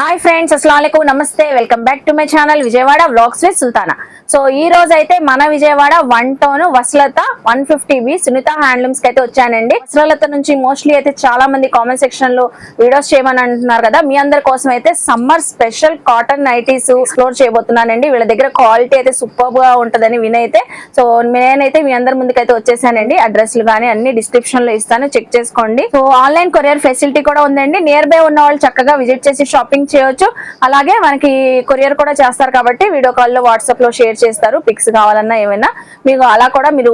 Hi friends, అస్సలాముఅలైకుం, నమస్తే. Welcome back to my channel Vijayawada vlogs with Sultana. So ఈ రోజు అయితే మన Vijayawada 1 town Vastralatha 150B Sunitha handlooms కి అయితే వచ్చానండి. వస్త్రలత నుంచి మోస్ట్లీ అయితే చాలా మంది కామెంట్ సెక్షన్ లో వీడియోస్ చేయమని అంటున్నారు కదా. మీ అందరి కోసం అయితే summer special cotton nighties explore చేయబోతున్నానండి. వీళ్ళ దగ్గర క్వాలిటీ అయితే సూపర్ గా ఉంటదని వినైతే సో నేనైతే మీ అందరి ముందుకైతే వచ్చేసానండి. అడ్రస్లు కానీ అన్ని డిస్క్రిప్షన్ లో ఇస్తాను, చెక్ చేసుకోండి. సో ఆన్లైన్ కొరియర్ ఫెసిలిటీ కూడా ఉందండి. నియర్ బై ఉన్న వాళ్ళు చక్కగా విజిట్ చేసి షాపింగ్ చేయొచ్చు. అలాగే మనకి కొరియర్ కూడా చేస్తారు కాబట్టి వీడియో కాల్ లో వాట్సాప్ లో షేర్ చేస్తారు. పిక్స్ కావాలన్నా ఏమైనా మీకు అలా కూడా మీరు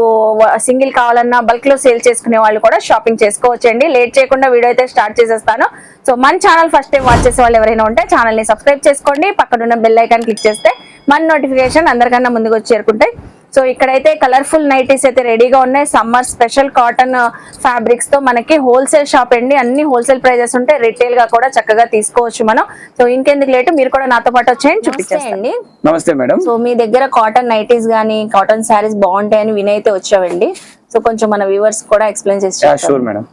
సింగిల్ కావాలన్నా బల్క్ లో సేల్ చేసుకునే వాళ్ళు కూడా షాపింగ్ చేసుకోవచ్చండి. లేట్ చేయకుండా వీడియో అయితే స్టార్ట్ చేసేస్తాను. సో మన ఛానల్ ఫస్ట్ టైం వాచ్ చేసే వాళ్ళు ఎవరైనా ఉంటే ఛానల్ ని సబ్స్క్రైబ్ చేసుకోండి. పక్కన ఉన్న బెల్ ఐకాన్ క్లిక్ చేస్తే మన నోటిఫికేషన్ అందరికన్నా ముందుకు వచ్చి చేరుకుంటాయి. సో ఇక్కడైతే కలర్ఫుల్ నైటీస్ అయితే రెడీగా ఉన్నాయి. సమ్మర్ స్పెషల్ కాటన్ ఫ్యాబ్రిక్స్ తో మనకి హోల్సేల్ షాప్ అండి. అన్ని హోల్సేల్ ప్రైజెస్ ఉంటాయి. రిటైల్ గా కూడా చక్కగా తీసుకోవచ్చు మనం. సో ఇంకెందుకు లేటు, మీరు కూడా నాతో పాటు వచ్చేయండి, చూపించేయండి. నమస్తే మేడం. సో మీ దగ్గర కాటన్ నైటీస్ గానీ కాటన్ శారీస్ బాగుంటాయని వినైతే వచ్చావండి. సో కొంచెం మన వ్యూవర్స్ కూడా ఎక్స్ప్లెయిన్ చేసి. Sure madam.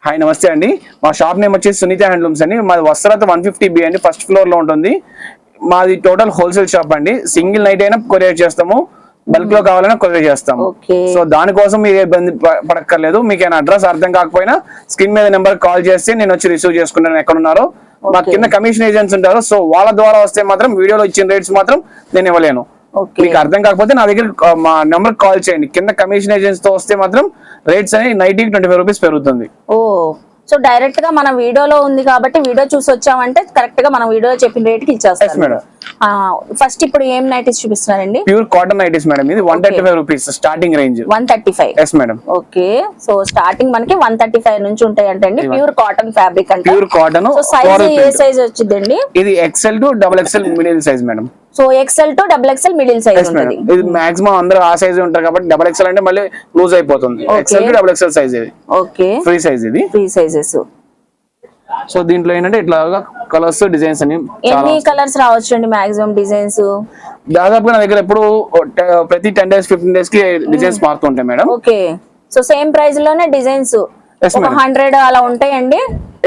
హాయ్, నమస్తే అండి. మా షాప్ నేమ్ వచ్చేసి సునీత హ్యాండ్లూమ్స్ అండి. మాది వస్త్రలత 150B అండి, ఫస్ట్ ఫ్లోర్ లో ఉంటుంది. మాది టోటల్ హోల్సేల్ షాప్ అండి. సింగిల్ నైట్ అయినా కొరియర్ చేస్తాము, బల్క్ లో కావాలన్నా కొరియర్ చేస్తాము. సో దానికోసం మీరు ఇబ్బంది పడక్కర్లేదు. మీకు ఏమైనా అడ్రస్ అర్థం కాకపోయినా స్క్రీన్ మీద నెంబర్ కాల్ చేస్తే నేను వచ్చి రిసీవ్ చేసుకుంటాను ఎక్కడ ఉన్నారో. మా కింద కమిషన్ ఏజెంట్స్ ఉంటారు. సో వాళ్ళ ద్వారా వస్తే మాత్రం వీడియోలో ఇచ్చిన రేట్స్ మాత్రం నేను ఇవ్వలేను. మీకు అర్థం కాకపోతే నా దగ్గర మా నెంబర్ కాల్ చేయండి. కింద కమిషన్ ఏజెంట్స్ తో వస్తే మాత్రం రేట్స్ అనేది 25 రూపీస్ పెరుగుతుంది. సో డైరెక్ట్ గా మన వీడియోలో ఉంది కాబట్టి వీడియో చూసి వచ్చామంటే కరెక్ట్ గా మనం వీడియో చెప్పిన రేట్ కి ఇచ్చేస్తాం. ఫస్ట్ ఇప్పుడు ఏం నైటీస్ చూపిస్తున్నారండి? Pure cotton nighties madam. ఇది 135 rupees starting range. 135. Yes madam. Okay, so starting మనకి 135 నుంచి ఉంటాయి అంటే అండి. ప్యూర్ కాటన్ ఫ్యాబ్రిక్ అంటే ప్యూర్ కాటన్. సైజ్ ఏ సైజ్ వచ్చిందండి? ఇది XL to XXL middle size madam. So XL to XXL middle size ఉంటుంది. ఇది మాక్సిమం అందరూ ఆ సైజ్ ఉంటారు కాబట్టి XXL అంటే మళ్ళీ లూజ్ అయిపోతుంది. XL to XXL సైజ్ ఇది. ఓకే, ఫ్రీ సైజ్ ఇది. Free sizes. సో దీంట్లో ఏంటంటే ఇట్లా కలర్స్ డిజైన్స్ అని ఎన్ని కలర్స్ రావచ్చు అండి మాక్సిమం డిజైన్స్? దాదాపుగా నా దగ్గర ఎప్పుడు ప్రతి 10 days 15 days కి డిజైన్స్ మారుతుంటాయి madam. Okay, so same price లోనే డిజైన్స్ 100 అలా ఉంటాయండి.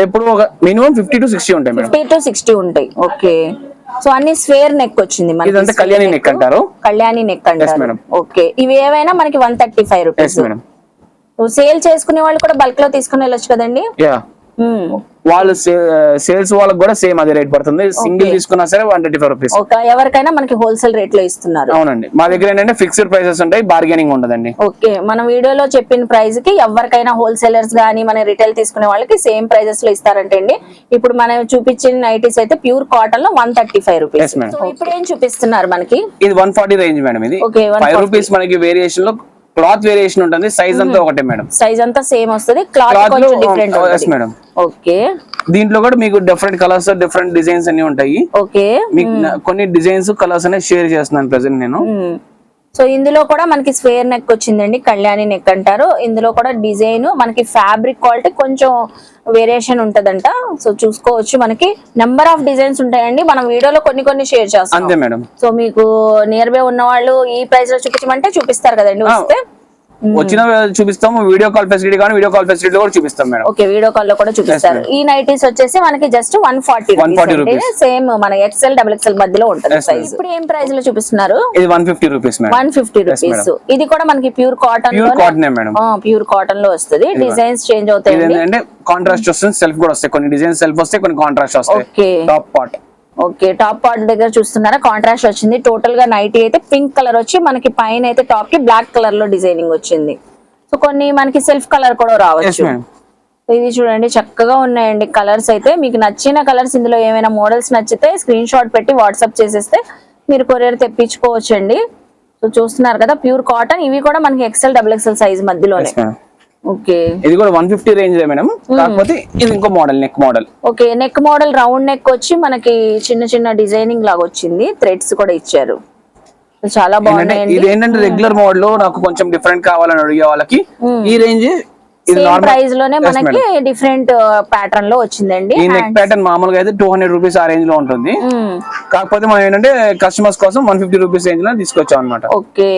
ఎప్పుడు ఒక మినిమం 50 to 60 ఉంటాయి మేడం. 50 to 60 ఉంటాయి. ఓకే, సో అన్ని స్క్వేర్ నెక్ వచ్చింది మనకి. ఇదంతా కళ్యాణి నెక్ అంటారు. కళ్యాణి నెక్ అంటారు. ఓకే, ఇవి ఏవైనా మనకి 135 రూపీస్ మేడం. సేల్ చేసుకునే వాళ్ళు కూడా బల్క్ లో తీసుకుని వెళ్ళొచ్చు కదండి. వాళ్ళు సేల్స్ వాళ్ళకి కూడా సేమ్ అదే రేట్ పడుతుంది. సింగిల్ తీసుకున్నా సరే 135 రూపీస్. ఎవరికైనా మనకి హోల్సేల్ రేట్ లో ఇస్తున్నారు. అవునండి, మా దగ్గర ఏంటంటే ఫిక్స్డ్ ప్రైసెస్ ఉంటాయి, బార్గెనింగ్ ఉండదండి. ఓకే, మన వీడియోలో చెప్పిన ప్రైస్ కి ఎవరికైనా హోల్సేలర్స్ గానీ మన రిటైల్ తీసుకునే వాళ్ళకి సేమ్ ప్రైజెస్ లో ఇస్తారంటే అండి. ఇప్పుడు మనం చూపించిన నైటీస్ అయితే ప్యూర్ కాటన్ లో 135 రూపీస్. ఇప్పుడు ఏం చూపిస్తున్నారు మనకి? ఇది 140 రేంజ్ మేడం. ఇది 5 రూపీస్ మనకి వేరియేషన్ లో క్లాత్ వేరియేషన్ ఉంటుంది. సైజ్ అంతా ఒకటే మేడం. సైజ్ అంతా సేమ్ వస్తుంది, క్లాత్ కొంచెం డిఫరెంట్ ఉంటుంది మేడం. ఓకే, దీంట్లో కూడా మీకు డిఫరెంట్ కలర్స్ డిఫరెంట్ డిజైన్స్ అన్ని ఉంటాయి. ఓకే, మీకు కొన్ని డిజైన్స్ కలర్స్ అనేవి షేర్ చేస్తున్నాను ప్రెసెంట్ నేను. సో ఇందులో కూడా మనకి స్క్వేర్ నెక్ వచ్చిందండి, కళ్యాణి నెక్ అంటారు. ఇందులో కూడా డిజైన్ మనకి ఫ్యాబ్రిక్ క్వాలిటీ కొంచెం వేరియేషన్ ఉంటదంట. సో చూసుకోవచ్చు, మనకి నెంబర్ ఆఫ్ డిజైన్స్ ఉంటాయండి. మనం వీడియోలో కొన్ని షేర్ చేస్తాం అంతే మేడం. సో మీకు నియర్ బై ఉన్న వాళ్ళు ఈ ప్రైస్ లో చూపించమంటే చూపిస్తారు కదండి. వస్తే వచ్చిన చూపిస్తాము. వీడియో కాల్ ఫెసిలిటీ కానీ వీడియో కాల్ ఫెసిలిటీ కూడా చూపిస్తాం మేడం. ఓకే, వీడియో కాల్ లో కూడా చూపిస్తారు. ఈ నైటీస్ వచ్చేసి మనకి జస్ట్ 140 రూపీస్. సేమ్ మన XL XXL మధ్యలో ఉంటుంది సైజ్. ఇప్పుడు ఏం ప్రైస్ లో చూపిస్తున్నారు? ఇది 150 రూపీస్ మేడం. 150 రూపీస్. ఇది కూడా మనకి ప్యూర్ కాటన్ లో మేడం. ప్యూర్ కాటన్ లో వస్తుంది. డిజైన్స్ చేంజ్ అవుతాయి. ఏంటంటే కాంట్రాస్ట్ వస్తుంది, సెల్ఫ్ కూడా వస్తాయి. కొన్ని డిజైన్స్ సెల్ఫ్ వస్తాయి, కొన్ని కాంట్రాస్ట్ వస్తాయి. Top part. Okay, top part దగ్గర చూస్తున్నారా కాంట్రాస్ట్ వచ్చింది. టోటల్ గా నైటీ అయితే పింక్ కలర్ వచ్చి మనకి పైన అయితే టాప్ కి బ్లాక్ కలర్ లో డిజైనింగ్ వచ్చింది. సో కొన్ని మనకి సెల్ఫ్ కలర్ కూడా రావచ్చు. ఇది చూడండి, చక్కగా ఉన్నాయండి కలర్స్ అయితే. మీకు నచ్చిన కలర్స్ ఇందులో ఏమైనా మోడల్స్ నచ్చితే స్క్రీన్ షాట్ పెట్టి వాట్సాప్ చేసేస్తే మీరు కొరియర్ తెప్పించుకోవచ్చు అండి. సో చూస్తున్నారు కదా ప్యూర్ కాటన్. ఇవి కూడా మనకి XL XXL సైజ్ మధ్యలోనే. ఓకే, ఇది కూడా 150 రేంజ్ మేడం. కాకపోతే ఇది ఇంకో model, neck model. Okay, neck model round neck వచ్చి మనకి చిన్న డిజైనింగ్ లాగా వచ్చింది. థ్రెడ్స్ కూడా ఇచ్చారు, చాలా బాగున్నాయి. ఇది ఏంటంటే రెగ్యులర్ మోడల్ లో నాకు కొంచెం డిఫరెంట్ కావాలని అడిగే వాళ్ళకి ఈ రేంజ్ ప్రైస్ లోనే మనకి డిఫరెంట్ ప్యాటర్న్ లో వచ్చిందండి. ఈ నెక్ ప్యాటర్న్ మామూలుగా అయితే 200 రూపీస్ ఆ రేంజ్ లో ఉంటుంది. కాకపోతే మనం ఏంటంటే కస్టమర్స్ కోసం 150 రూపీస్ రేంజ్ లో తీసుకొచ్చాం అనమాట. ఓకే,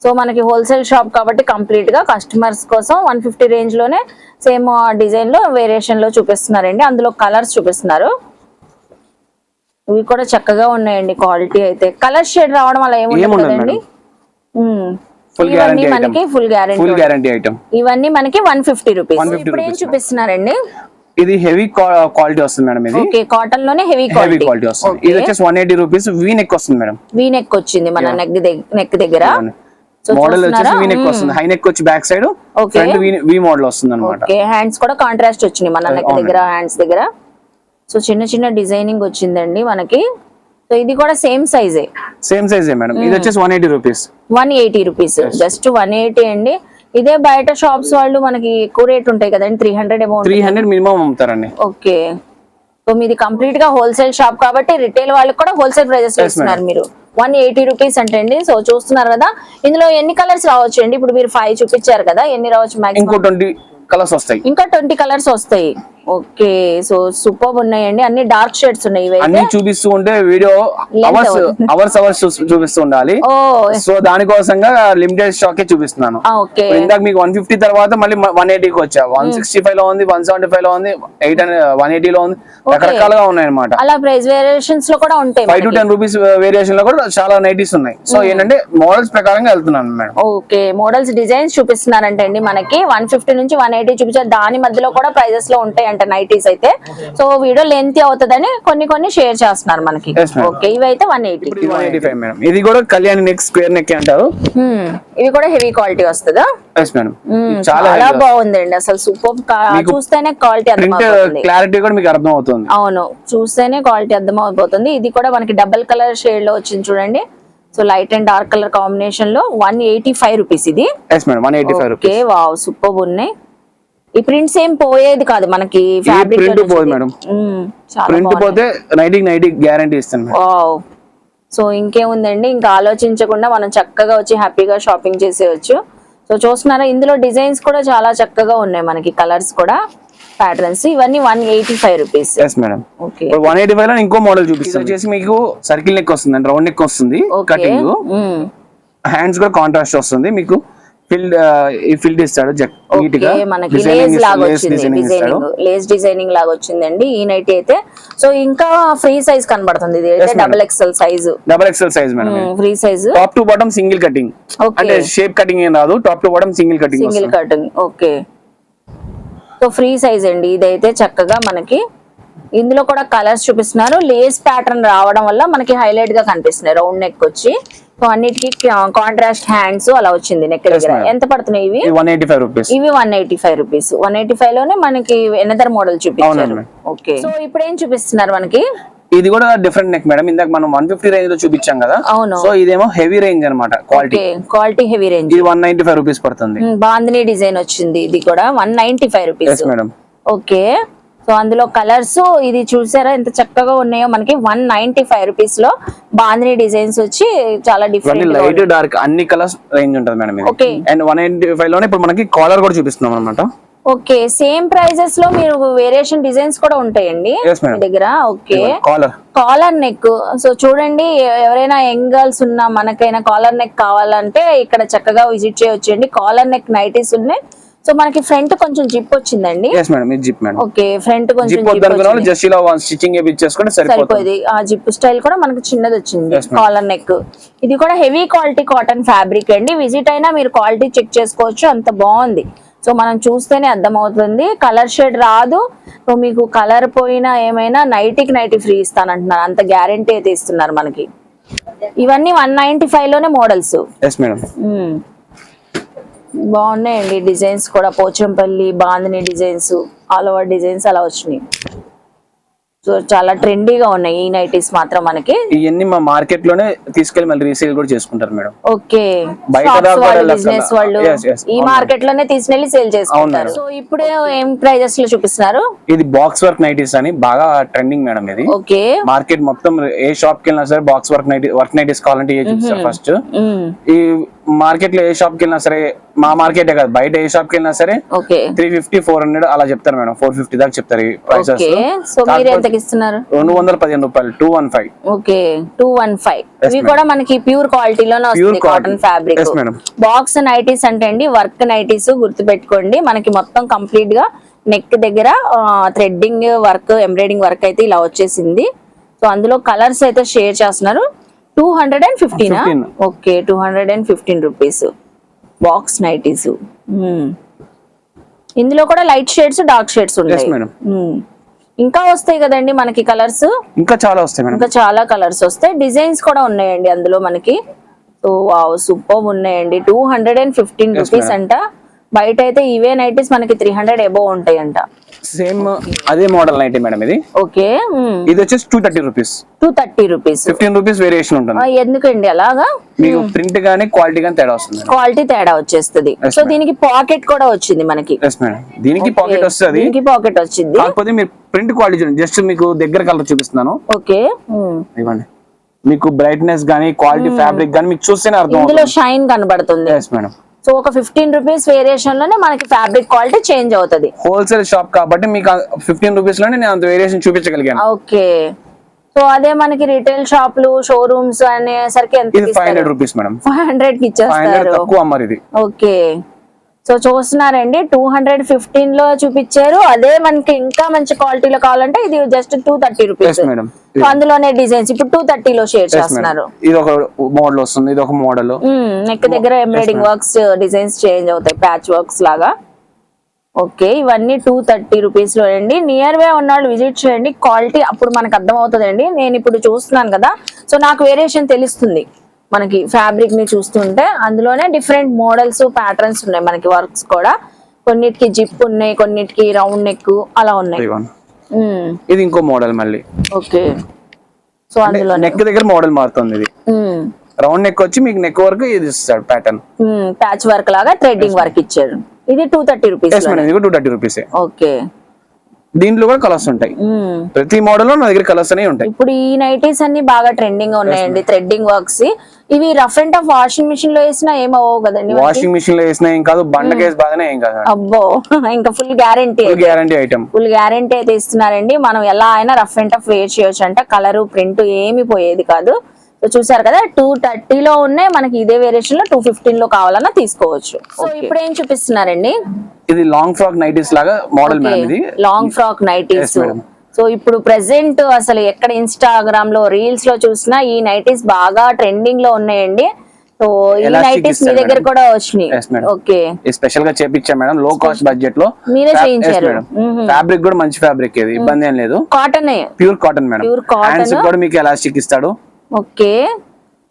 సో మనకి హోల్సేల్ షాప్ కాబట్టి కంప్లీట్ గా కస్టమర్స్ కోసం 150 రేంజ్ లోనే సేమ్ డిజైన్ లో వేరియేషన్ లో చూపిస్తున్నారండి. అందులో కలర్స్ చూపిస్తున్నారు. ఇవి కూడా చక్కగా ఉన్నాయండి, క్వాలిటీ అయితే. కలర్ షేడ్ రావడం అలా ఏముండదు కదండి. ఫుల్ గ్యారంటీ మనకి ఫుల్ గ్యారంటీ ఐటమ్. ఇవన్నీ మనకి 150 రూపీస్. ఇప్పుడు ఏం చూపిస్తున్నారండి? ఇది హెవీ క్వాలిటీ వస్తుంది మేడం. ఇది ఓకే, కాటన్ లోనే హెవీ క్వాలిటీ వస్తుంది. ఇది వచ్చేసి 180 రూపీస్. వీ నెక్ వస్తుంది మేడం. వీ నెక్ వచ్చింది మన నెక్ దగ్గర. మోడల్ వచ్చేసి వీ నెక్ వస్తుంది. హై నెక్ వచ్చి back side, front we model వస్తుంది అన్నమాట. ఓకే, హ్యాండ్స్ కూడా కాంట్రాస్ట్ వచ్చినాయి మన నెక్ దగ్గర, హ్యాండ్స్ దగ్గర. సో చిన్న చిన్న డిజైనింగ్ వచ్చిందండి మనకి. సో ఇది కూడా సేమ్ సైజే మేడం. ఇది వచ్చేసి 180 రూపీస్. 180 రూపీస్, జస్ట్ 180 అండి. ఇదే బయట షాప్స్ వాళ్ళు మనకి ఎక్కువ రేట్ ఉంటాయి కదండి, 300 అమౌంట్. 300 మినిమం అమ్ముతారండి. ఓకే, సో మీది కంప్లీట్ గా హోల్సేల్ షాప్ కాబట్టి రిటైల్ వాళ్ళకి కూడా హోల్సేల్ ప్రైజెస్ ఇస్తున్నారు మీరు. 180 రూపీస్ అంటే అండి. సో చూస్తున్నారు కదా, ఇందులో ఎన్ని కలర్స్ రావచ్చు అండి? ఇప్పుడు మీరు 5 చూపించారు కదా, ఎన్ని రావచ్చు? ఇంకో 20 కలర్స్ వస్తాయి. ఇంకా 20 కలర్స్ వస్తాయి. ఓకే, సో సూపర్ ఉన్నాయండి. అన్ని డార్క్ షేడ్స్ ఉన్నాయి. అన్ని చూపిస్తూ ఉంటే వీడియో అవర్స్ చూపిస్తూ ఉండాలి. సో దానికోసంగా లిమిటెడ్ స్టాక్ చూపిస్తున్నాను. ఇందాక మీకు 150 తర్వాత మళ్ళీ 180కి వచ్చా. 165 లో ఉంది, 175 లో ఉంది, 180 లో ఉంది. రకరకాలుగా ఉన్నాయి అనమాట. అలా ప్రైస్ వేరియేషన్స్ లో కూడా ఉంటాయి. 5 to 10 రూపీస్ వేరియేషన్ లో కూడా చాలా నైటీస్ ఉన్నాయి. సో ఏంటంటే మోడల్స్ ప్రకారంగా వెళ్తున్నాను మేడం. ఓకే, మోడల్స్ డిజైన్స్ చూపిస్తున్నారంటే అండి మనకి 150 నుంచి 180 చూపించారు. దాని మధ్యలో కూడా ప్రైజెస్ లో ఉంటాయి అంటే నైటీస్ అయితే. సో వీడియో లెంత్ అవుతుందని కొన్ని షేర్ చేస్తున్నారు మనకి. ఓకే, ఇవి అయితే 180. 185 మేడం. ఇది కూడా కళ్యాణి నెక్, స్క్వేర్ నెక్ అంటారు. ఇవి కూడా హెవీ క్వాలిటీ వస్తుందా? చాలా బాగుందండి అసలు. సూపర్, చూస్తేనే క్వాలిటీ అర్థమవుతుంది. క్లారిటీ కూడా మీకు అర్థం అవుతుంది. అవును, చూస్తేనే క్వాలిటీ అర్థం అయిపోతుంది. ఇది కూడా మనకి డబుల్ కలర్ షేడ్ లో వచ్చింది చూడండి. So light and dark colour combination లో 185 రూపీస్ ఇది. ఓకే, వావ్, సూపర్ ఉన్నాయి. ఈ ప్రింట్స్ ఏం పోయేది కాదు మనకి. ఫ్యాబ్రిక్ గ్యారంటీ ఇస్తాను. సో ఇంకేముందండి, ఇంకా ఆలోచించకుండా మనం చక్కగా వచ్చి హ్యాపీగా షాపింగ్ చేసేయచ్చు. సో చూస్తున్నారా, ఇందులో డిజైన్స్ కూడా చాలా చక్కగా ఉన్నాయి మనకి, కలర్స్ కూడా, ప్యాటర్న్స్. ఇవన్నీ 185 రూపీస్. ఓకే, 185 లో ఇంకో మోడల్ చూపిస్తాను. వచ్చేసి మీకు సర్కిల్ నెక్ వస్తుంది అండి, రౌండ్ నెక్ వస్తుంది. కటింగ్ హ్యాండ్స్ కూడా కాంట్రాస్ట్ వస్తుంది. మీకు ఫిల్డ్ ఇస్తాడు నీట్ గా. మనకి లేస్ లాగా వచ్చింది, లేస్ డిజైనింగ్ లాగా వచ్చిందండి ఈ నైట్ అయితే. సో ఇంకా ఫ్రీ సైజ్ కనబడుతుంది. ఇది అయితే double XL size madam. Free size, top to bottom single cutting. అంటే షేప్ కటింగ్ ఏం రాదు, top to bottom single cutting. Okay, so free size అండి ఇదైతే. చక్కగా మనకి ఇందులో కూడా కలర్స్ చూపిస్తున్నారు. లేస్ ప్యాటర్న్ రావడం వల్ల మనకి హైలైట్ గా కనిపిస్తున్నాయి. రౌండ్ నెక్ వచ్చి, సో అన్నిటికి కాంట్రాస్ట్ హ్యాండ్స్ అలా వచ్చింది నెక్ దగ్గర. ఎంత పడుతున్నాయి ఇవి? 185 రూపీస్. ఇవి 185 రూపీస్. 185 లోనే మనకి ఎనదర్ మోడల్ చూపించారు. ఓకే, సో ఇప్పుడు ఏం చూపిస్తున్నారు మనకి? ఇది కూడా డిఫరెంట్ నెక్ మేడం. ఇందాక మనం 150 రేంజ్ లో చూపించాం కదా. అవును, సో ఇదేమో హెవీ రేంజ్ అనమాట. Quality heavy range. ఇది 195 రూపీస్ పడుతుంది. బాందిని డిజైన్ వచ్చింది. ఇది కూడా 195 రూపీస్ మేడం. ఓకే, సో అందులో కలర్స్ ఇది చూసారా ఎంత చక్కగా ఉన్నాయో మనకి. 195 రూపీస్ లో బాందిని డిజైన్స్ వచ్చి చాలా డిఫరెంట్, లైట్ డార్క్ అన్ని కలర్స్ రేంజ్ ఉంటుంది మేడం. ఓకే, అండ్ 195 లోనే ఇప్పుడు మనకి కాలర్ కూడా చూపిస్తున్నాం అన్నమాట. ఓకే, సేమ్ ప్రైజెస్ లో మీరు వేరియేషన్ డిజైన్స్ కూడా ఉంటాయండి మీ దగ్గర. Okay, collar neck. సో చూడండి, ఎవరైనా యంగ్ గర్ల్స్ ఉన్నా మనకైనా కాలర్ నెక్ కావాలంటే ఇక్కడ చక్కగా విజిట్ చేయొచ్చండి. కాలర్ నెక్ నైటీస్ ఉన్నాయి. సో మనకి ఫ్రంట్ కొంచెం జిప్ వచ్చిందండి. ఓకే, ఫ్రంట్ కొంచెం సరిపోయింది. ఆ జిప్ స్టైల్ కూడా మనకి చిన్నది వచ్చింది. Collar neck. ఇది కూడా హెవీ క్వాలిటీ కాటన్ ఫ్యాబ్రిక్ అండి. విజిట్ అయినా మీరు క్వాలిటీ చెక్ చేసుకోవచ్చు, అంత బాగుంది. సో మనం చూస్తేనే అర్థమవుతుంది. కలర్ షేడ్ రాదు. సో మీకు కలర్ పోయినా ఏమైనా నైటీ ఫ్రీ ఇస్తానంటున్నారు, అంత గ్యారంటీ అయితే ఇస్తున్నారు మనకి. ఇవన్నీ 195 లోనే మోడల్స్. బాగున్నాయండి డిజైన్స్ కూడా. Pochampally, Bandhini designs, all over designs అలా వచ్చినాయి. సో చాలా ట్రెండీగా ఉన్నాయి ఈ నైటీస్ మాత్రం మనకి. ఇవన్నీ మా మార్కెట్ లోనే తీసుకెళ్లి మళ్ళీ రీసేల్ కూడా చేసుకుంటారు మేడం. ఓకే, బిజినెస్ వాళ్ళు ఈ మార్కెట్ లోనే తీసుకెళ్లి సేల్ చేసుకుంటారు. సో ఇప్పుడు ఏం ప్రైజెస్ లో చూపిస్తున్నారు? ఇది బాక్స్ వర్క్ నైటీస్ అని బాగా ట్రెండింగ్ మేడం. ఇది ఓకే, మార్కెట్ మొత్తం ఏ షాప్ కి వెళ్ళినా సరే బాక్స్ వర్క్ నైటీస్ కావాలంటే ఏ చూపిస్తారు ఫస్ట్. ఈ మార్కెట్ లో ఏ షాప్ కి వెళ్ళినా సరే, మా మార్కెటే కాదు బయట ఏ షాప్ కి వెళ్ళినా సరే 350, 400 అలా చెప్తారు మేడం. 450 దాకా చెప్తారు ఈ ప్రైసెస్. 215 రూపాయలు. 215. ఓకే, 215. ఇవి కూడా మనకి ప్యూర్ క్వాలిటీలోనే వస్తుంది, కాటన్ ఫ్యాబ్రిక్. బాక్స్ నైటీస్ అంటే అండి వర్క్ నైటీస్ గుర్తు పెట్టుకోండి. మనకి మొత్తం కంప్లీట్ గా నెక్ దగ్గర థ్రెడ్డింగ్ వర్క్, ఎంబ్రాయిడింగ్ వర్క్ అయితే ఇలా వచ్చేసింది. సో అందులో కలర్స్ అయితే షేర్ చేస్తున్నారు. 215 15. Okay 215 rupees box nighties. ఇందులో కూడా లైట్ షేడ్స్ డార్క్ షేడ్స్ ఉన్నాయి. ఇంకా వస్తాయి కదండి మనకి కలర్స్, ఇంకా చాలా వస్తాయి మేడం, ఇంకా చాలా కలర్స్ వస్తాయి. డిజైన్స్ కూడా ఉన్నాయండి అందులో మనకి. సో వావ్ సూపర్ ఉన్నాయండి. 215 రూపీస్ అంట. బయట అయితే ఇవే నైటీస్ మనకి 300 అబోవ్ ఉంటాయంట. సేమ్ అదే మోడల్ నైటీ మేడం ఇది. ఓకే ఇది వచ్చేసి 230 రూపీస్. 230 రూపీస్, 15 రూపీస్ వేరియేషన్ ఉంటుంది. ఎందుకండి అలాగా? మీకు ప్రింట్ గానీ క్వాలిటీ గానీ తేడా వస్తుంది. క్వాలిటీ తేడా వచ్చేస్తుంది. సో దీనికి పాకెట్ కూడా వచ్చింది మనకి. దీనికి పాకెట్ వస్తుంది, దీనికి పాకెట్ వచ్చింది. కాకపోతే మీరు ప్రింట్ క్వాలిటీ చూడండి. జస్ట్ మీకు దగ్గర కలర్ చూపిస్తున్నాను. ఓకే ఇవ్వండి, మీకు బ్రైట్నెస్ గానీ క్వాలిటీ ఫ్యాబ్రిక్ గానీ మీకు చూస్తేనే అర్థం. ఇందులో షైన్ కనబడుతుంది. మేడం సో ఒక 15 రూపీస్ వేరియేషన్ లోనే మనకి ఫ్యాబ్రిక్ క్వాలిటీ చేంజ్ అవుతుంది. హోల్సేల్ షాప్ కాబట్టి మీకు 15 రూపీస్ లోనే నేను అంత వేరియేషన్ చూపించగలిగాను. ఓకే సో అదే మనకి రిటైల్ షాపులు షోరూమ్స్ అనేసరికి ఎంత? ఇది 500 రూపీస్ మేడం. 500 కి ఇచ్చేస్తారు. తక్కువ అమ్మారు ఇది. ఓకే సో చూస్తున్నారండి 215 లో చూపించారు. అదే మనకి ఇంకా మంచి క్వాలిటీలో కావాలంటే ఇది జస్ట్ 230 రూపీస్. అందులోనే డిజైన్స్ ఇప్పుడు 230 లో షేర్ చేస్తున్నారు. ఇది ఒక మోడల్ వస్తుంది, ఇది ఒక మోడల్. నెక్ దగ్గర ఎంబ్రాయిడింగ్ వర్క్స్ డిజైన్స్ చేంజ్ అవుతాయి, ప్యాచ్ వర్క్స్ లాగా. ఓకే ఇవన్నీ 230 రూపీస్ లో అండి. నియర్ బై ఉన్నవాళ్ళు విజిట్ చేయండి. క్వాలిటీ అప్పుడు మనకు అర్థం అవుతుందండి. నేను ఇప్పుడు చూస్తున్నాను కదా, సో నాకు వేరియేషన్ తెలుస్తుంది. మనకి ఫ్యాబ్రిక్ ని చూస్తుంటే అందులోనే డిఫరెంట్ మోడల్స్ ప్యాటర్న్స్ ఉన్నాయి మనకి. వర్క్స్ కూడా కొన్నిటికి జిప్ ఉన్నాయి, కొన్నిటికి రౌండ్ నెక్ అలా ఉన్నాయి. ఇది ఇంకో మోడల్ మళ్ళీ. ఓకే సో అందులో నెక్ దగ్గర మోడల్ మారుతుంది. ఇది రౌండ్ నెక్ వచ్చి మీకు నెక్ వరకు ఇది ఇస్తాడు ప్యాటర్న్. ప్యాచ్ వర్క్ లాగా థ్రెడ్డింగ్ వర్క్ ఇచ్చారు. ఇది 230 రూపీస్. 230 రూపీస్. ఓకే దీంట్లో కూడా కలర్స్ ఉంటాయి. ప్రతి మోడల్ లో నా దగ్గర కలర్స్ అనేవి ఉంటాయి. ఇప్పుడు ఈ నైటీస్ అన్ని బాగా ట్రెండింగ్ గా ఉన్నాయండి. థ్రెడ్డింగ్ వర్క్స్ ఇవి rough and tough washing machine లో వేసినా ఏమవో కదండి. వాషింగ్ మిషన్ లో వేసినా ఏం కాదు, బండ కేసు బాగానే ఏం కాదు. అబ్బో ఇంకా full guarantee item, full guarantee అయితే ఇస్తున్నారండి. మనం ఎలా అయినా రఫ్ అండ్ టఫ్ వేర్ చేయొచ్చు అంట. కలర్ ప్రింట్ ఏమి పోయేది కాదు. సో చూసారు కదా 230 లో ఉన్నాయి మనకి. ఇదే వేరియేషన్ లో 215 లో కావాలన్నా తీసుకోవచ్చు. సో ఇప్పుడు ఏం చూపిస్తున్నారండి? ఇది లాంగ్ ఫ్రాక్ నైటీస్ లాగా మోడల్ మేడం. ఇది లాంగ్ ఫ్రాక్ నైటీస్. సో ఇప్పుడు ప్రెసెంట్ అసలు ఎక్కడ ఇన్స్టాగ్రామ్ లో రీల్స్ లో చూసినా ఈ నైటీస్ బాగా ట్రెండింగ్ లో ఉన్నాయండి. సో ఈ నైటీస్ మీ దగ్గర కూడా వచ్చినాయి. ఓకే స్పెషల్ గా చేపించాం మేడం, లో కాస్ట్ బడ్జెట్ లో మీరే చేయించారు. ఫ్యాబ్రిక్ కూడా మంచి ఫ్యాబ్రిక్, ఇది ఇబ్బంది ఏం లేదు. Cotton, pure cotton madam. Hands కూడా మీకు ఎలాస్టిక్ ఇస్తాడు. ఓకే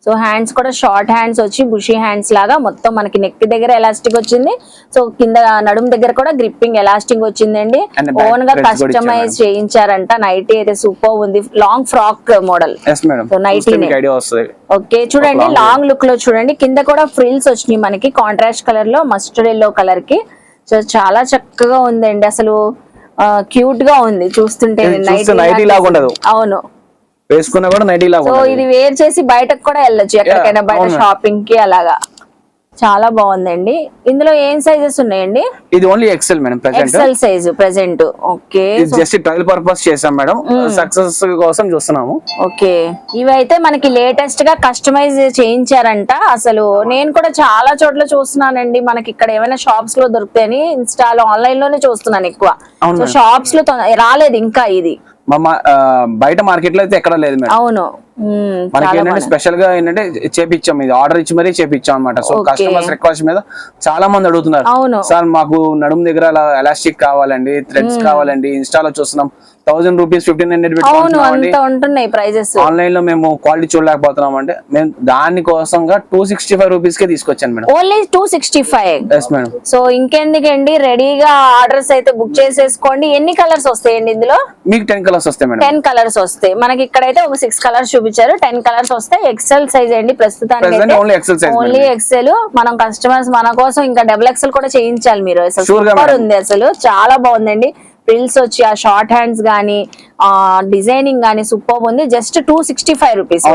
సో హ్యాండ్స్ కూడా షార్ట్ హ్యాండ్స్ వచ్చి బుషీ హ్యాండ్స్ లాగా మొత్తం మనకి నెక్ దగ్గర ఎలాస్టిక్ వచ్చింది. సో కింద నడుము దగ్గర కూడా గ్రిప్పింగ్ ఎలాస్టిక్ వచ్చిందండి. ఓన్ గా కస్టమైజ్ చేయించారంట. నైటీ అయితే సూపర్ ఉంది. Long frock model nighty. Okay చూడండి లాంగ్ లుక్ లో చూడండి. కింద కూడా ఫ్రిల్స్ వచ్చినాయి మనకి కాంట్రాస్ట్ కలర్ లో, మస్టర్డ్ ఎల్లో కలర్ కి. సో చాలా చక్కగా ఉందండి. అసలు క్యూట్ గా ఉంది చూస్తుంటే. నైటీ లాగా ఉండదు. అవును వేసుకున్నా కూడా నైటీ లాగా. సో ఇది వేర్ చేసి బయటకు కూడా వెళ్ళొచ్చు ఎక్కడికైనా, బయట షాపింగ్ కి అలాగా. చాలా బాగుందండి. ఇందులో ఏం సైజెస్ ఉన్నాయండి? ఇది only XL madam, XL size present. Okay just trial purpose చేసాం మేడం, సక్సెస్ కోసం చూస్తున్నాము. ఓకే ఇవైతే మనకి లేటెస్ట్ గా కస్టమైజ్ చేయించారంట. అసలు నేను కూడా చాలా చోట్ల చూస్తున్నానండి. మనకి ఇక్కడ ఏమైనా షాప్స్ లో దొరుకుతాయని ఇన్స్టాలో ఆన్లైన్ లోనే చూస్తున్నాను ఎక్కువ. సో షాప్స్ లో రాలేదు ఇంకా ఇది. బయట మార్కెట్ లో అయితే ఎక్కడ లేదు మేడం. అవును మనకి ఏంటంటే స్పెషల్ గా ఏంటంటే చేపించాం, ఇది ఆర్డర్ ఇచ్చి మరీ చేపించాం అనమాట. సో కస్టమర్స్ రిక్వెస్ట్ మీద చాలా మంది అడుగుతున్నారు, సార్ మాకు నడుము దగ్గర ఎలాస్టిక్ కావాలండి, థ్రెడ్స్ కావాలండి. ఇన్స్టాలో చూస్తున్నాం 1000 రూపీస్ 1500 ఉంటున్నాయి ప్రైజెస్. ఆన్లైన్ లో మేము క్వాలిటీ చూడలేకపోతున్నాం అంటే మేము దాని కోసంగా 265 రూపీస్ కే తీసుకొచ్చాను madam. Only 265. Yes madam. So ఇంకెందుకండి, రెడీగా ఆర్డర్స్ అయితే బుక్ చేసేసుకోండి. ఎన్ని కలర్స్ వస్తాయండి ఇందులో? మీకు 10 కలర్స్ వస్తాయి మేడం. 10 కలర్స్ వస్తాయి. మనకి ఇక్కడైతే ఒక 6 కలర్స్ చూపించారు. 10 కలర్స్ వస్తాయి. ఎక్సెల్ సైజ్ అండి ప్రస్తుతానికి. Only XL. మనం కస్టమర్స్ మన కోసం ఇంకా డబుల్ ఎక్సెల్ కూడా చేయించాలి మీరు. అసలు సూపర్ ఉంది, అసలు చాలా బాగుందండి. ఫ్రిల్స్ వచ్చి ఆ షార్ట్ హ్యాండ్స్ గానీ డిజైనింగ్ గానీ సూపర్ ఉంది. Just 265 rupees.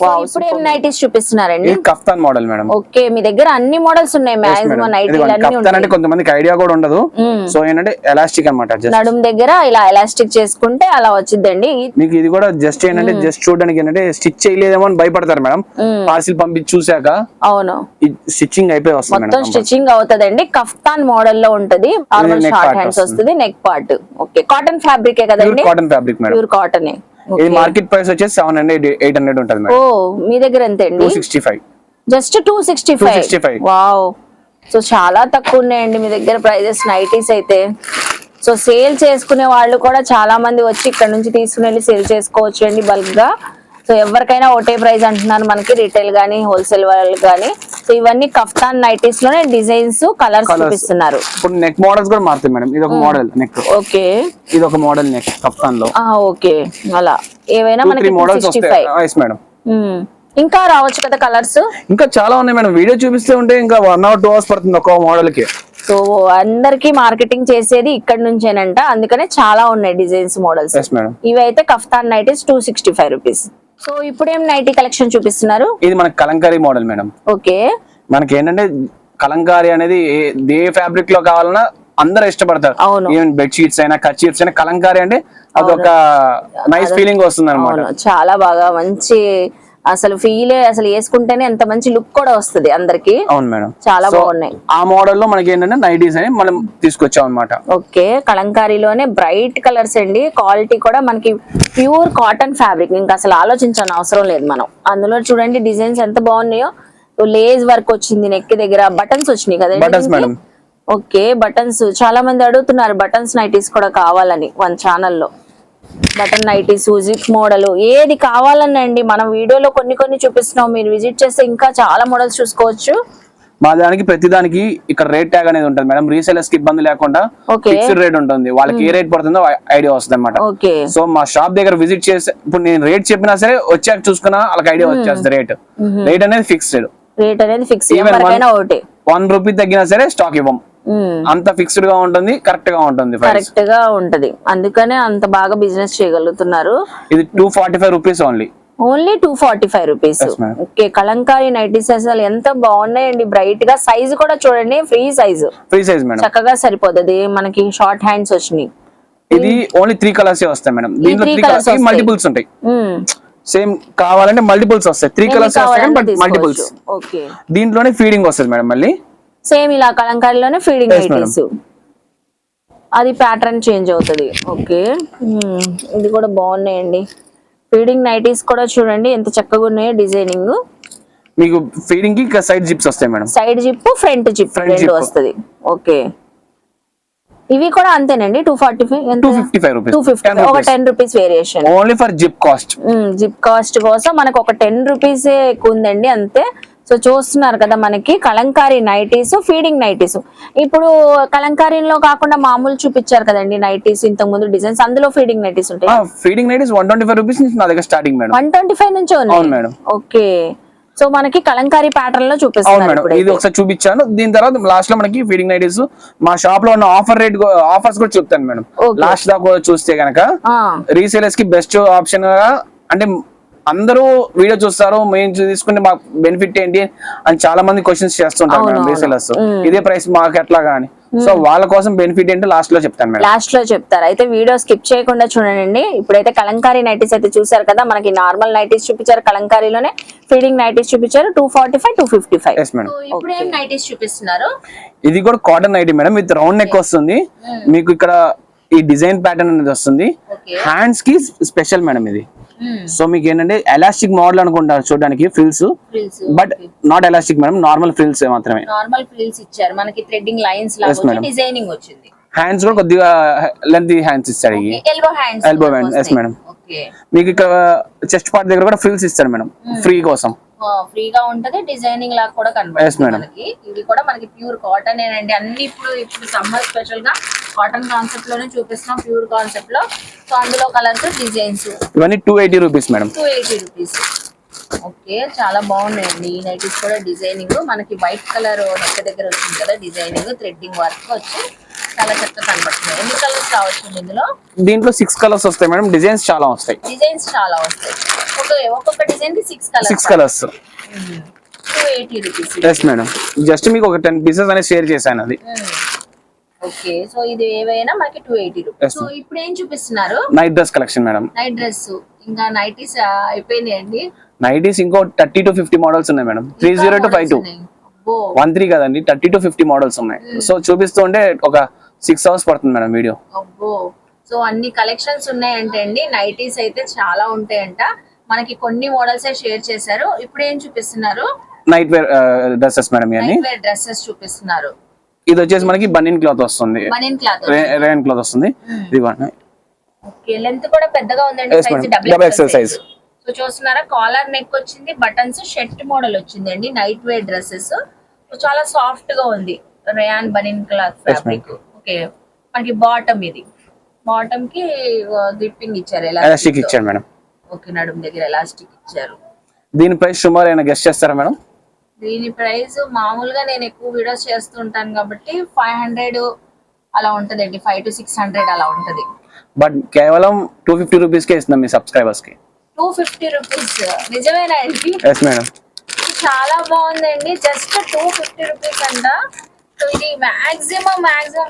ఇప్పుడు ఏం నైటీస్ చూపిస్తున్నారండి? Kaftan model madam. ఓకే మీ దగ్గర అన్ని మోడల్స్ ఉన్నాయి. మాక్సిమం నైటీలు అంటే కొంతమందికి ఐడియా కూడా ఉండదు. సో ఏంటంటే ఎలాస్టిక్ అన్నమాట. నడుం దగ్గర ఇలా ఎలాస్టిక్ చేసుకుంటే అలా వచ్చిందండి. మీకు ఇది కూడా జస్ట్ ఏంటంటే జస్ట్ చూడడానికి ఏంటంటే స్టిచ్ చేయలేదేమో అని భయపడతారు మేడం. పార్సిల్ పంపించి చూసాక అవును స్టిచ్చింగ్ అయిపోయి వస్తుంది. మొత్తం స్టిచ్చింగ్ అవుతుందండి. కఫ్తాన్ మోడల్ లో ఉంటది. నార్మల్ షార్ట్ హ్యాండ్స్ వస్తుంది, neck part. Okay cotton fabric కదండి? Cotton fabric madam, pure cotton. ఇది మార్కెట్ ప్రైస్ వచ్చేసి 700-800 ఉంటుంది ఓ మేడం. మీ దగ్గర ఎంత అండి? 265. జస్ట్ 265. వావ్, సో చాలా తక్కువ ఉన్నాయండి మీ దగ్గర ప్రైజెస్ నైటీస్ అయితే. సో సేల్ చేసుకునే వాళ్ళు కూడా చాలా మంది వచ్చి ఇక్కడ నుంచి తీసుకుని వెళ్ళి సేల్ చేసుకోవచ్చు అండి బల్క్ గా. సో ఎవరికైనా ఒకటే ప్రైస్ అంటున్నారు మనకి, రీటైల్ గానీ హోల్సేల్ వాళ్ళు గానీ. సో ఇవన్నీ కఫ్తాన్ నైటీస్ లోనే డిజైన్స్ కలర్స్ చూపిస్తున్నారు. ఇప్పుడు నెక్ మోడల్స్ కూడా మారుతాయి మేడం. ఇది ఒక మోడల్ నెక్. ఓకే, ఇది ఒక మోడల్ నెక్ కఫ్తాన్ లో. ఓకే, అలా ఏవైనా మనకి మోడల్స్ వస్తాయి. yes madam. ఇంకా రావచ్చు కదా కలర్స్? ఇంకా చాలా ఉన్నాయి మేడం. వీడియో చూపిస్తే ఉంటే ఇంకా 1 or 2 hours పడుతుంది ఒక మోడల్ కి. సో అందరికి మార్కెటింగ్ చేసేది ఇక్కడ నుంచేనంట, అందుకనే చాలా ఉన్నాయి డిజైన్స్ మోడల్స్. ఇవి అయితే కఫ్తాన్ నైటీస్ 265 రూపీస్. సో ఇప్పుడు ఏం నైటీ కలెక్షన్ చూపిస్తున్నారు? ఇది మనకి కలంకారీ మోడల్ మేడం. ఓకే, మనకి ఏంటంటే కలంకారీ అనేది ఏ ఫ్యాబ్రిక్ లో కావాలన్నా అందరూ ఇష్టపడతారు. ఈవెన్ బెడ్ షీట్స్ అయినా కర్చీఫ్స్ అయినా కలంకారీ అంటే అదొక నైస్ ఫీలింగ్ వస్తుంది అన్నమాట. చాలా బాగా మంచి అసలు ఫీల్, అసలు వేసుకుంటేనే ఎంత మంచి లుక్ కూడా వస్తుంది అందరికి. అవును మేడం, చాలా బాగున్నాయి. ఆ మోడల్ లో మనకి ఏంటంటే నైటీస్ అని మనం తీసుకొచ్చాం అన్నమాట. ఓకే, కలంకారీలోనే బ్రైట్ కలర్స్ అండి. క్వాలిటీ కూడా మనకి ప్యూర్ కాటన్ ఫ్యాబ్రిక్, ఇంకా అసలు ఆలోచించాల్సిన అవసరం లేదు మనం. అందులో చూడండి డిజైన్స్ ఎంత బాగున్నాయో. లేస్ వర్క్ వచ్చింది, నెక్ దగ్గర బటన్స్ వచ్చినాయి కదా. ఓకే, బటన్స్ చాలా మంది అడుగుతున్నారు బటన్స్ నైటీస్ కూడా కావాలని మన ఛానల్లో. బటన్ నైటీస్, జిప్ మోడల్ ఏది కావాలనండి మనం వీడియోలో కొన్ని చూపిస్తున్నాం. మీరు విజిట్ చేస్తే ఇంకా చాలా మోడల్స్ చూసుకోవచ్చు. మా దానికి ప్రతి దానికి ఇక్కడ రేట్ ట్యాగ్ అనేది ఉంటుంది మేడం. రీసేలర్స్ కి ఇబ్బంది లేకుండా ఫిక్స్డ్ రేట్ ఉంటుంది. వాళ్ళకి ఏ రేట్ పడుతుందో ఐడియా వస్తుంది అనమాట. సో మా షాప్ దగ్గర విజిట్ చేస్తే ఇప్పుడు నేను రేట్ చెప్పినా సరే వచ్చాక చూసుకున్నా వాళ్ళకి ఐడియా వచ్చేస్తుంది. రేట్ అనేది ఫిక్స్డ్. రేట్ అనేది ఫిక్స్. 1 రూపీ తగ్గినా సరే స్టాక్ ఇవ్వం. అంత ఫిక్స్డ్ గా ఉంటుంది, కరెక్ట్ గా ఉంటుంది. అందుకనే అంత బాగా బిజినెస్ చేయగలుగుతున్నారు. ఇది 245 rupees only 245 rupees. Okay, Kalamkari nighties అసలు ఎంత బాగున్నాయండి. బ్రైట్ గా సైజ్ కూడా చూడండి, ఫ్రీ సైజ్ మేడం, చక్కగా సరిపోతుంది. మనకి షార్ట్ హ్యాండ్స్ వచ్చినాయి. ఇది ఓన్లీ 3 కలర్స్ వస్తాయి మేడం. దీంట్లో 3 కలర్స్ మల్టిపుల్స్ ఉంటాయి. సేమ్ కావాలంటే మల్టిపుల్స్ వస్తాయి. 3 కలర్స్ వస్తాయి బట్ మల్టిపుల్స్. ఓకే, దీంట్లోనే ఫీడింగ్ వస్తుంది మేడం. మళ్ళీ సేమ్ ఇలా కలంకారీలోనే ఫీడింగ్ నైటీస్, అది ప్యాటర్న్ చేంజ్ అవుతుంది. ఓకే, ఇది కూడా బాగున్నాయండి. ఫీడింగ్ నైటీస్ కూడా చూడండి ఎంత చక్కగా ఉన్నాయో డిజైనింగ్. మీకు ఫీడింగ్ కి సైడ్ జిప్స్ వస్తాయి madam. Side zip, front zip రెండు వస్తుంది. ఓకే, ఇవి కూడా అంతేనండి. 255 రూపీస్, ఒక 10 rupees variation only for zip cost. Zip cost కోసం మనకు ఒక 10 రూపీస్ ఎక్కువ ఉందండి అంతే. సో చూస్తున్నారు కదా మనకి కలంకారీ నైటీస్, ఫీడింగ్ నైటీస్. ఇప్పుడు కలంకారీలో కాకుండా మామూలు చూపించారు కదండి నైటీస్ ఇంతకు ముందు డిజైన్స్, అందులో ఫీడింగ్ నైటీస్ ఉంటాయి. ఫీడింగ్ నైటీస్ 125 రూపీస్ నుంచి నా దగ్గర స్టార్టింగ్ మేడం. 125 నుంచి ఉన్నాయి. ఓకే, సో మనకి కలంకారీ ప్యాటర్న్ లో చూపిస్తున్నారు. ఇది ఒకసారి చూపించాను. దీని తర్వాత లాస్ట్ లో మనకి ఫీడింగ్ నైటీస్ మా షాప్ లో ఉన్న ఆఫర్స్ కూడా చెప్తాను మేడం. లాస్ట్ దాకా చూస్తే గనక రీసేలర్స్ కి బెస్ట్ ఆప్షన్ గా, అంటే అందరూ వీడియో చూస్తారు, మేము తీసుకుంటే మాకు బెనిఫిట్ ఏంటి అని చాలా మంది క్వశ్చన్స్ చేస్తుంటారు మేడం రీసేలర్స్. ఇదే ప్రైస్ మాకు ఎట్లా గానీ. సో వాళ్ళ కోసం బెనిఫిట్ ఏంటో లాస్ట్ లో చెప్తాను మేడం. లాస్ట్ లో చెప్తారు. అయితే వీడియో స్కిప్ చేయకుండా చూడండి. ఇప్పుడైతే కలంకారీ నైటీస్ అయితే చూసారు కదా. మనకి నార్మల్ నైటీస్ చూపించారు, కలంకారీలోనే ఫీడింగ్ నైటీస్ చూపించారు. 245, 255. ఇప్పుడు ఏం నైటీస్ చూపిస్తున్నారు? ఇది కూడా cotton nightie madam, with round neck వస్తుంది. మీకు ఇక్కడ ఈ డిజైన్ ప్యాటర్న్ అనేది వస్తుంది. హ్యాండ్స్ కి స్పెషల్ మేడం ఇది. సో మీకు ఏంటంటే ఎలాస్టిక్ మోడల్ అనుకుంటారు చూడడానికి, frills, but not elastic madam, normal frills మాత్రమే. నార్మల్ ఫ్రిల్స్ ఇచ్చారు మనకి, థ్రెడ్డింగ్ లైన్స్ లాగా డిజైనింగ్ వచ్చింది. హ్యాండ్స్ కూడా కొద్దిగా లెంత్ హ్యాండ్స్ ఇస్తాడు. Elbow hands. Yes madam. మీకు ఇక్కడ చెస్ట్ పార్ట్ దగ్గర కూడా ఫ్రిల్స్ ఇస్తాడు మేడం, ఫ్రీ కోసం. ఫ్రీగా ఉంటది, డిజైనింగ్ లాగా కూడా కనబడుతుంది మనకి. ఇది కూడా మనకి ప్యూర్ కాటన్ ఏనండి. అన్ని ఇప్పుడు సమ్మర్ స్పెషల్ గా కాటన్ కాన్సెప్ట్ లోనే చూపిస్తున్నాం, ప్యూర్ కాన్సెప్ట్ లో. సో అందులో కలర్స్, డిజైన్స్ ఇవన్నీ 280 రూపీస్ మేడం. 280 రూపీస్. ఓకే, చాలా బాగున్నాయండి ఈ నైటీస్ కూడా. డిజైనింగ్ మనకి వైట్ కలర్ నెక్ దగ్గర వచ్చింది కదా, డిజైనింగ్ థ్రెడ్డింగ్ వర్క్ వచ్చి చాలా చక్కగా కనబడుతుంది. ఎన్ని కలర్స్ రావచ్చు ఇందులో? దీంట్లో 6 కలర్స్ వస్తాయి మేడం. డిజైన్స్ చాలా వస్తాయి. ఒక్కొక్క డిజైన్ కి 6 colours. 280 rupees. Yes madam, just మీకు ఒక 10 పీసెస్ అనేది షేర్ చేశాను అది. ఓకే, సో ఇది ఏవైనా మనకి 280 రూపీస్. సో ఇప్పుడు ఏం చూపిస్తున్నారు? Night dress collection madam. Night dress ఇంకా నైటీస్ అయిపోయినాయండి. నైటీస్ ఇంకో 30 to 50 మోడల్స్ ఉన్నాయి మేడం. 30 to 52, 13 కదండి, 30 to 50 మోడల్స్ ఉన్నాయి. సో చూపిస్తుంటే ఒక 6 hours పడుతుంది మేడం వీడియో. సో అన్ని కలెక్షన్స్ ఉన్నాయంటే అండి, నైటీస్ అయితే చాలా ఉంటాయంట. మనకి కొన్ని మోడల్స్ షేర్ చేశారు. ఇప్పుడు ఏం చూపిస్తున్నారు? Night wear dresses madam. Night wear dresses చూపిస్తున్నారు. ఇది వచ్చేసి మనకి బనియన్ క్లాత్ వస్తుంది, బనియన్ క్లాత్, రేయన్ క్లాత్ వస్తుంది. ఇదిగోండి. ఓకే, లెంత్ కూడా పెద్దగా ఉందండి, size double XL size. So చూస్తున్నారా, కాలర్ నెక్ వచ్చింది, బటన్స్, షర్ట్ మోడల్ వచ్చిందండి. నైట్ వేర్ డ్రెస్సెస్ చాలా సాఫ్ట్ గా ఉంది, rayon banian cloth fabric. Okay, మనకి బాటమ్, ఇది బాటమ్ కి గ్రిప్పింగ్ ఇచ్చారు, ఎలాస్టిక్ ఇచ్చారు మేడం. ఓకే, నడుం దగ్గర ఎలాస్టిక్ ఇచ్చారు. దీని ప్రైస్ సుమారు ఏమైనా గెస్ట్ చేస్తారా మేడం? దీని ప్రైస్ మామూలుగా నేను ఎక్కువ వీడియోస్ చేస్తుంటాను కాబట్టి 500 అలా ఉంటదండి, 500 to 600 అలా ఉంటది. బట్ కేవలం 250 రూపీస్ కే ఇస్తున్నాం మీ సబ్స్క్రైబర్స్ కి. 250 రూపీస్ నిజమేనా అండి? Yes madam. చాలా బాగుందండి, జస్ట్ 250 రూపీస్ అంట. సో ఇది మాక్సిమం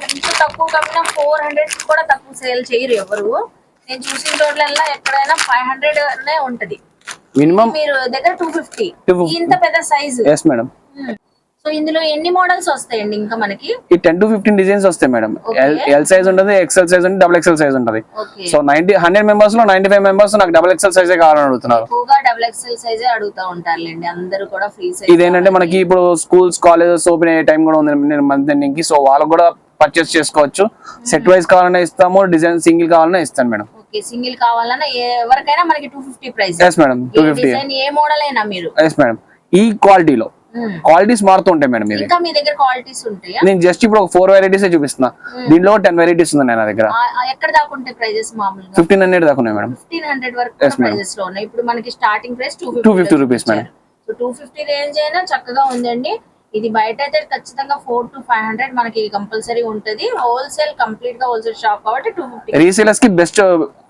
ఎంత తక్కువ కమ్మినా 400 కూడా తక్కువ సేల్ చేయరు ఎవరు. నేను చూసిన చోట్ల ఎక్కడైనా 500 ఉంటది మినిమం. మీరు దగ్గర 250 ఇంత పెద్ద సైజు. Yes madam. సో ఇందులో ఎన్ని మోడల్స్ వస్తాయండి ఇంకా మనకి? ఈ 10 to 15 డిజైన్స్ వస్తాయి మేడం. ఎల్ సైజ్ ఉంటది, ఎక్సెల్ సైజ్ ఉంటుంది, డబుల్ ఎక్సెల్ సైజ్ ఉంటది. సో 100 మెంబర్స్ లో 95 మెంబర్స్ నాకు డబుల్ ఎక్సెల్ సైజే కావాలని అడుగుతున్నారు. ఎక్కువగా డబుల్ ఎక్సెల్ సైజే అడుగుతా ఉంటారులేండి అందరూ కూడా, ఫ్రీ సైజ్. ఇదేంటంటే మనకి ఇప్పుడు స్కూల్స్ కాలేజెస్ ఓపెన్ అయ్యే టైం కూడా ఉంది మంత్ ఎండింగ్ కి. సో వాళ్ళకి కూడా పర్చేస్ చేసుకోవచ్చు. సెట్ వైజ్ కావాలన్నా ఇస్తాము, డిజైన్ సింగిల్ కావాలన్నా ఇస్తాను మేడం. ఓకే, సింగిల్ కావాలన్నా ఎవరికైనా మనకి 250 ప్రైస్. Yes madam, 250. డిజైన్ ఏ మోడల్ అయినా మీరు. Yes madam. ఈ క్వాలిటీలో క్వాలిటీస్ మారుతూ ఉంటాయి మేడం. ఇది ఇంకా మీ దగ్గర క్వాలిటీస్ ఉంటాయా? నేను జస్ట్ ఇప్పుడు 4 వెరైటీస్ చూపిస్తున్నా. దీనిలో 10 వెరైటీస్ ఉన్నాయి నా దగ్గర. ఎక్కడ దాకా ఉంటాయి ప్రైజెస్? మామూలుగా 1500 దాకా ఉన్నాయి మేడం. 1500 వరకు ప్రైజెస్ లో ఉన్నాయి. ఇప్పుడు మనకి starting price 250 rupees madam. So 250 range అయినా చక్కగా ఉందండి. ఇది బయట అయితే ఖచ్చితంగా 400 to 500 మనకి కంపల్సరీ ఉంటది. హోల్సేల్, కంప్లీట్ గా హోల్సేల్ షాప్ కాబట్టి 250. రీసేలర్స్ కి బెస్ట్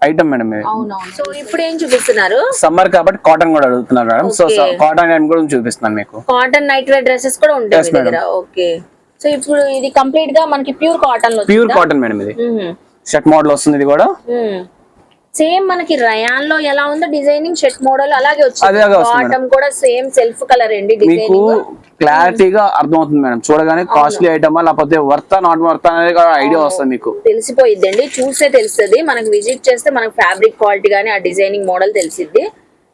ఐటమ్ మేడం ఇది. అవునవును. సో ఇప్పుడు ఏం చూపిస్తున్నారు? సమ్మర్ కాబట్టి కాటన్ కూడా అడుగుతున్నారు మేడం. సో కాటన్ ఐటమ్ కూడా చూపిస్తున్నాను మీకు. కాటన్ నైట్ వేర్ డ్రెస్సెస్ కూడా ఉంటాయి మీ దగ్గర. ఓకే, సో ఇప్పుడు ఇది కంప్లీట్ గా మనకి ప్యూర్ కాటన్ లో, ప్యూర్ కాటన్ మేడం. ఇది షర్ట్ మోడల్ వస్తుంది. ఇది కూడా సేమ్ మనకి రయాన్ లో ఎలా ఉందో డిజైనింగ్, షర్ట్ మోడల్ అలాగే వచ్చింది. బాటమ్ కూడా సేమ్ సెల్ఫ్ కలర్ అండి. మీకు క్లారిటీగా అర్థమవుతుంది మేడం. చూడగానే కాస్ట్లీ ఐటమ్ లేకపోతే వర్తా నాట్ వర్తా అనేది ఐడియా వస్తుంది, మీకు తెలిసిపోయిద్దండి. చూస్తే తెలుస్తుంది, మనకి విజిట్ చేస్తే మనకి ఫ్యాబ్రిక్ క్వాలిటీ గానీ ఆ డిజైనింగ్ మోడల్ తెలిసిద్ది.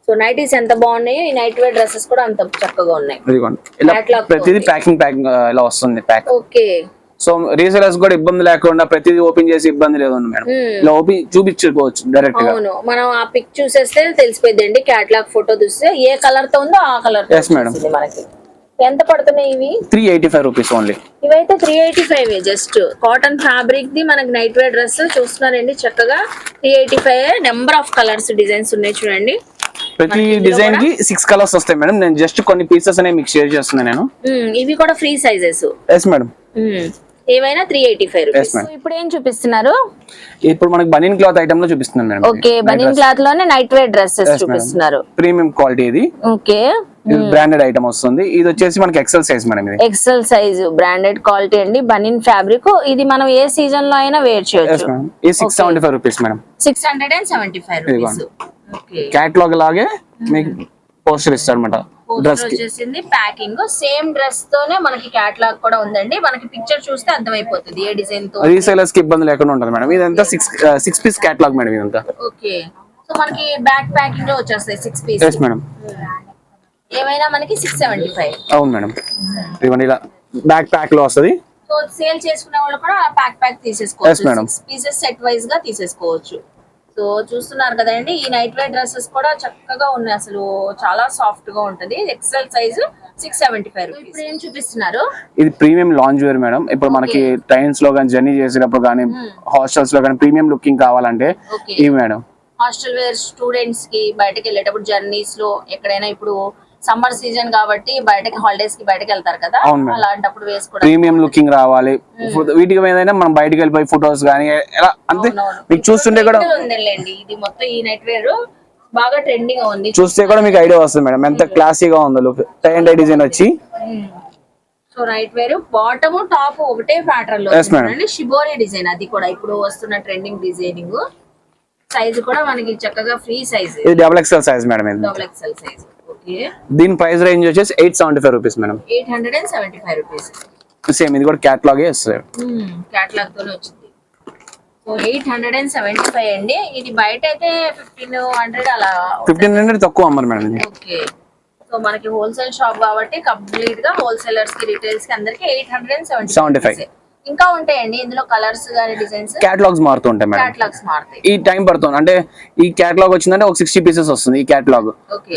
సో నైటీస్ ఎంత బాగున్నాయో, ఈ నైట్ వేర్ డ్రెస్సెస్ కూడా అంత చక్కగా ఉన్నాయి. ప్రతిదీ ప్యాకింగ్ ఇలా వస్తుంది ప్యాక్. ఓకే, సో రీసేలర్స్ కూడా ఇబ్బంది లేకుండా ప్రతిదీ ఓపెన్ చేసి ఇబ్బంది లేదు మేడం. ఇలా ఓపెన్ చూపించుకోవచ్చు డైరెక్ట్ గా. అవును, మనం ఆ పిక్ చూసేస్తే తెలిసిపోయిందండి. క్యాటలాగ్ ఫోటో చూస్తే ఏ కలర్ తో ఉందో ఆ కలర్. Yes madam. మనకి ఎంత పడుతున్నాయి ఇవి? 385 రూపీస్ ఓన్లీ. ఇవైతే 385 జస్ట్ కాటన్ ఫ్యాబ్రిక్ ది మనకి నైట్ వేర్ డ్రెస్ చూస్తున్నారండి. చక్కగా 385. నెంబర్ ఆఫ్ కలర్స్, డిజైన్స్ ఉన్నాయి చూడండి. ప్రతి డిజైన్ కి 6 కలర్స్ వస్తాయి మేడం. నేను జస్ట్ కొన్ని పీసెస్ అనేవి మీకు షేర్ చేస్తున్నాను నేను. ఇవి కూడా ఫ్రీ సైజెస్. Yes madam. ఏవైనా 385 రూపీస్. ఇప్పుడు ఏం చూపిస్తున్నారు? ఇప్పుడు మనకి బనియన్ క్లాత్ ఐటమ్ లో చూపిస్తున్నాను మేడం. ఓకే, బనియన్ క్లాత్ లోనే నైట్ వేర్ డ్రెస్సెస్ చూపిస్తున్నారు. ప్రీమియం క్వాలిటీ ఇది. ఓకే, బ్రాండెడ్ ఐటమ్ వస్తుంది. ఇది వచ్చేసి మనకి ఎక్సెల్ సైజ్ మేడం. ఇది ఎక్సెల్ సైజ్ బ్రాండెడ్ క్వాలిటీ అండి. బనియన్ ఫ్యాబ్రిక్. ఇది మనం ఏ సీజన్ లో అయినా వేర్ చేయొచ్చు. ఇది 675 rupees madam. 675 rupees. Okay, catalogue లాగే మీకు పోస్టర్ ఇస్తారన్నమాట. డ్రెస్ వచ్చేసింది ప్యాకింగ్. సేమ్ డ్రెస్ తోనే మనకి క్యాటలాగ్ కూడా ఉందండి. మనకి పిక్చర్ చూస్తే అర్థమైపోతుంది ఏ డిజైన్ తో. రీసేలర్స్ కి ఇబ్బంది లేకుండా ఉంటుంది మేడం. ఇదంతా 6 పీస్ క్యాటలాగ్ మేడం. ఇదంతా ఓకే, సో మనకి బ్యాక్ ప్యాకింగ్ లో వచ్చేస్తాయి 6 పీస్. Yes madam. ఏమైనా మనకి 675. అవును మేడం. ఇవన్నీ ఇలా బ్యాక్ ప్యాక్ లో వస్తది. సో సేల్ చేసుకునే వాళ్ళు కూడా ప్యాక్ తీసేసుకోవచ్చు. 6 పీసెస్ సెట్ వైజ్ గా తీసేసుకోవచ్చు. సో చూస్తున్నారు కదండి, ఈ నైట్ వేర్ డ్రెస్సెస్ కూడా చక్కగా ఉన్నాయి. అసలు చాలా సాఫ్ట్ గా ఉంటది. XL size 675 rupees. ఇప్పుడు ఏం చూపిస్తున్నారు? ఇది ప్రీమియం లాంజ్ వేర్ మేడం. ఇప్పుడు మనకి ట్రైన్స్ లో కానీ జర్నీ చేసేటప్పుడు కానీ హాస్టల్స్ లో కానీ ప్రీమియం లుకింగ్ కావాలంటే ఇవి మేడం. హాస్టల్ వేర్ స్టూడెంట్స్ కి బయటకి వెళ్ళేటప్పుడు జర్నీస్ లో ఎక్కడైనా, ఇప్పుడు సమ్మర్ సీజన్ కాబట్టి బయటకి హాలిడేస్ కి బయటకి వెళ్తారు కదా, అలాంటప్పుడు వేసుకోవడం ప్రీమియం లుకింగ్ రావాలి. వీటికి ఏదైనా మనం బయటకి వెళ్ళిపోయి ఫోటోస్ కానీ ఎలా అంతే మీకు చూస్తుంటే కూడా ఉందండి. ఇది మొత్తం ఈ నైట్ వేర్ బాగా ట్రెండింగ్ ఉంది. చూస్తే కూడా మీకు ఐడియా వస్తుంది మేడం ఎంత క్లాసీగా ఉందో look. Tie and dye design వచ్చి. So night wear bottom top ఒకటే ప్యాటర్న్ లో షిబోరి డిజైన్. అది కూడా ఇప్పుడు వస్తున్న ట్రెండింగ్ డిజైనింగ్. సైజ్ కూడా మనకి చక్కగా ఫ్రీ సైజ్. ఇది డబుల్ ఎక్స్ఎల్ సైజ్ మేడం. ఇది డబుల్ ఎక్స్ఎల్ సైజ్. ఓకే, దీని ప్రైస్ రేంజ్ వచ్చేసి 875 రూపీస్ మేడం. 875 రూపీస్. సేమ్ ఇది కూడా క్యాటలాగే వస్తుంది. క్యాటలాగ్ తోనే వచ్చింది. సో 875 అండి. ఇది బయట అయితే 1500 అలా 1500 తక్కువ అమ్మరు మేడం ఇది. ఓకే. సో మనకి హోల్సేల్ షాప్ కాబట్టి కంప్లీట్ గా హోల్సేలర్స్ కి రిటైల్స్ కి అందరికి 875. ఇంకా ఉంటాయండి ఇందులో కలర్స్ గానీ డిజైన్స్. క్యాటలాగ్స్ మారుతూ ఉంటాయి మేడం. క్యాటలాగ్స్ మారుతాయి. ఈ టైం పడుతుంది అంటే ఈ క్యాటలాగ్ వచ్చిందంటే ఒక 60 పీసెస్ వస్తుంది ఈ క్యాటలాగ్.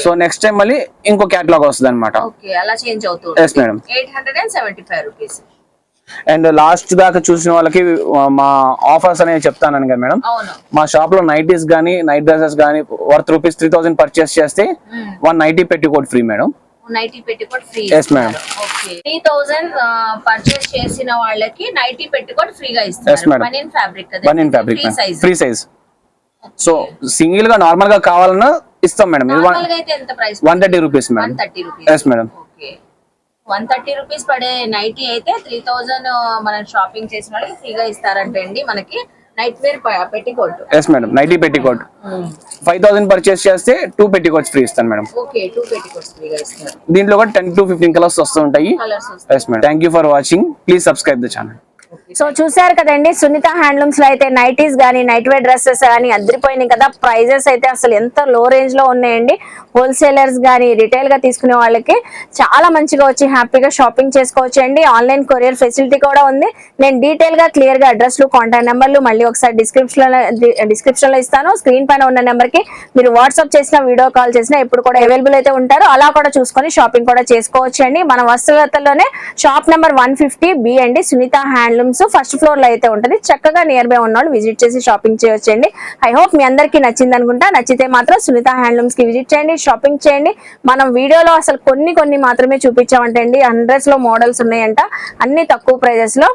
సో నెక్స్ట్ టైం మళ్ళీ ఇంకో క్యాటలాగ్ వస్తుంది అనమాట. ఓకే, అలా చేంజ్ అవుతుంది. Yes madam. 875 rupees. And last దాకా చూసిన వాళ్ళకి మా ఆఫర్స్ అనేవి చెప్తాను కదా మేడం. మా షాప్ లో నైటీస్ గానీ నైట్ డ్రెస్సెస్ గానీ వర్త్ రూపీస్ 3000 పర్చేస్ చేస్తే 190 petticoat free madam. 90 petticoat free. Yes madam. Okay, 3000 purchase చేసిన వాళ్ళకి 90 పెట్టికోట్ ఫ్రీగా ఇస్తారు. Yes madam. బనియన్ ఫ్యాబ్రిక్ కదా. Banian fabric free size. So single గా నార్మల్ గా కావాలన్నా ఇస్తాం మేడం. నార్మల్ గా అయితే ఎంత price? 130 rupees madam. 130 rupees. Yes madam. Okay, 130 rupees పడే నైటీ అయితే 3000 మనం షాపింగ్ చేసిన వాళ్ళకి ఫ్రీగా ఇస్తారంటే అండి మనకి night wear petticoat. Yes madam, nighty petticoat 5000 purchase చేస్తే 2 పెట్టికోట్స్ ఫ్రీ ఇస్తాను మేడం. ఓకే, 2 పెట్టికోట్స్ ఫ్రీగా ఇస్తారు. దీంట్లో కూడా 10 to 15 కలర్స్ వస్తూ ఉంటాయి. Yes madam. Thank you for watching. Please subscribe the channel. So చూసారు కదండి, సునీత హ్యాండ్లూమ్స్ లో అయితే నైటీస్ గానీ నైట్ వేర్ డ్రెస్సెస్ గానీ అదిరిపోయినాయి కదా. ప్రైజెస్ అయితే అసలు ఎంత లో రేంజ్ లో ఉన్నాయండి. హోల్సేలర్స్ గానీ రిటైల్ గా తీసుకునే వాళ్ళకి చాలా మంచిగా వచ్చి హ్యాపీగా షాపింగ్ చేసుకోవచ్చు అండి. ఆన్లైన్ కొరియర్ ఫెసిలిటీ కూడా ఉంది. నేను డీటెయిల్ గా క్లియర్ గా అడ్రస్లు కాంటాక్ట్ నెంబర్లు మళ్ళీ ఒకసారి డిస్క్రిప్షన్ లో ఇస్తాను. స్క్రీన్ పైన ఉన్న నెంబర్ కి మీరు వాట్సాప్ చేసిన వీడియో కాల్ చేసినా ఎప్పుడు కూడా అవైలబుల్ అయితే ఉంటారు. అలా కూడా చూసుకొని షాపింగ్ కూడా చేసుకోవచ్చు అండి. మన వస్త్రలతలోనే షాప్ నెంబర్ 150B అండి. సునీత హ్యాండ్లూమ్స్ ఫస్ట్ ఫ్లోర్ లో అయితే ఉంటది. చక్కగా నియర్ బై ఉన్న వాళ్ళు విజిట్ చేసి షాపింగ్ చేయొచ్చండి. ఐ హోప్ మీ అందరికీ నచ్చింది అనుకుంటా. నచ్చితే మాత్రం సునీత హ్యాండ్లూమ్స్ కి విజిట్ చేయండి, షాపింగ్ చేయండి. మనం వీడియోలో అసలు కొన్ని మాత్రమే చూపించామంటే అండి. హండ్రెడ్స్ లో మోడల్స్ ఉన్నాయంట, అన్ని తక్కువ ప్రైజెస్ లో.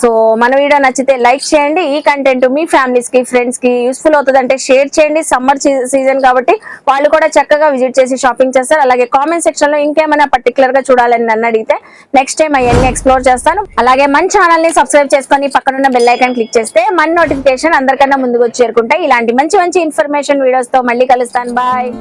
సో మన వీడియో నచ్చితే లైక్ చేయండి. ఈ కంటెంట్ మీ ఫ్యామిలీస్ కి ఫ్రెండ్స్ కి యూస్ఫుల్ అవుతుంది అంటే షేర్ చేయండి. సమ్మర్ సీజన్ కాబట్టి వాళ్ళు కూడా చక్కగా విజిట్ చేసి షాపింగ్ చేస్తారు. అలాగే కామెంట్ సెక్షన్ లో ఇంకేమైనా పర్టికులర్ గా చూడాలని నన్ను అడిగితే నెక్స్ట్ టైం అవన్నీ ఎక్స్ప్లోర్ చేస్తాను. అలాగే మన ఛానల్ ని సబ్స్క్రైబ్ చేసుకొని పక్కనున్న బెల్ ఐకాన్ క్లిక్ చేస్తే మన నోటిఫికేషన్ అందరికన్నా ముందుకు వచ్చి చేరుకుంటాయి. ఇలాంటి మంచి ఇన్ఫర్మేషన్ వీడియోస్ తో మళ్ళీ కలుస్తాను. బాయ్.